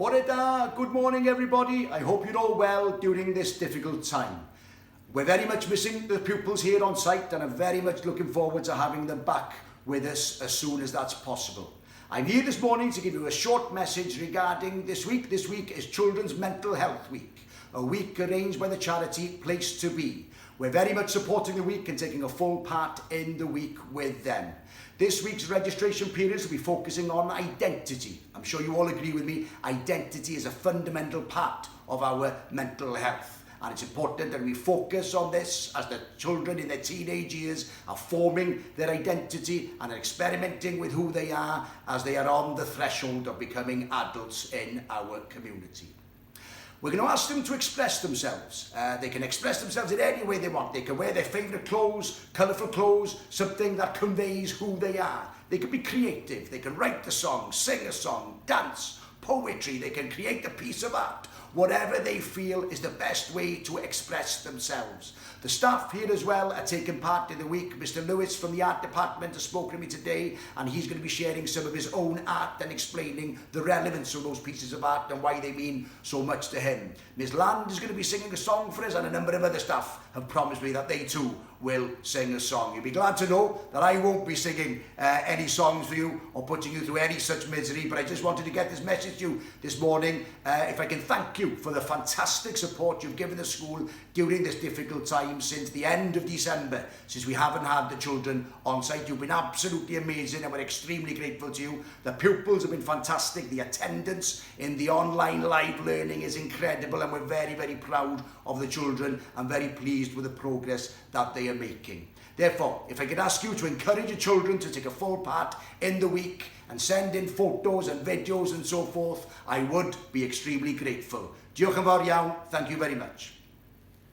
Bore da, good morning everybody. I hope you're all well during this difficult time. We're very much missing the pupils here on site and I'm very much looking forward to having them back with us as soon as that's possible. I'm here this morning to give you a short message regarding this week. This week is Children's Mental Health Week, a week arranged by the charity Place to Be. We're very much supporting the week and taking a full part in the week with them. This week's registration periods will be focusing on identity. I'm sure you all agree with me, identity is a fundamental part of our mental health. And it's important that we focus on this as the children in their teenage years are forming their identity and experimenting with who they are as they are on the threshold of becoming adults in our community. We're going to ask them to express themselves. They can express themselves in any way they want. They can wear their favourite clothes, colourful clothes, something that conveys who they are. They can be creative. They can write a song, sing a song, dance, poetry. They can create a piece of art. Whatever they feel is the best way to express themselves. The staff here as well are taking part in the week. Mr. Lewis from the art department has spoken to me today and he's going to be sharing some of his own art and explaining the relevance of those pieces of art and why they mean so much to him. Ms. Land is going to be singing a song for us and a number of other staff have promised me that they too will sing a song. You'll be glad to know that I won't be singing any songs for you or putting you through any such misery, but I just wanted to get this message to you this morning. If I can thank you for the fantastic support you've given the school during this difficult time since the end of December, since we haven't had the children on site. You've been absolutely amazing and we're extremely grateful to you. The pupils have been fantastic. The attendance in the online live learning is incredible and we're very, very proud of the children and very pleased with the progress that they are making. Therefore, if I could ask you to encourage your children to take a full part in the week and send in photos and videos and so forth, I would be extremely grateful. Diolch yn fawr iawn. Thank you very much.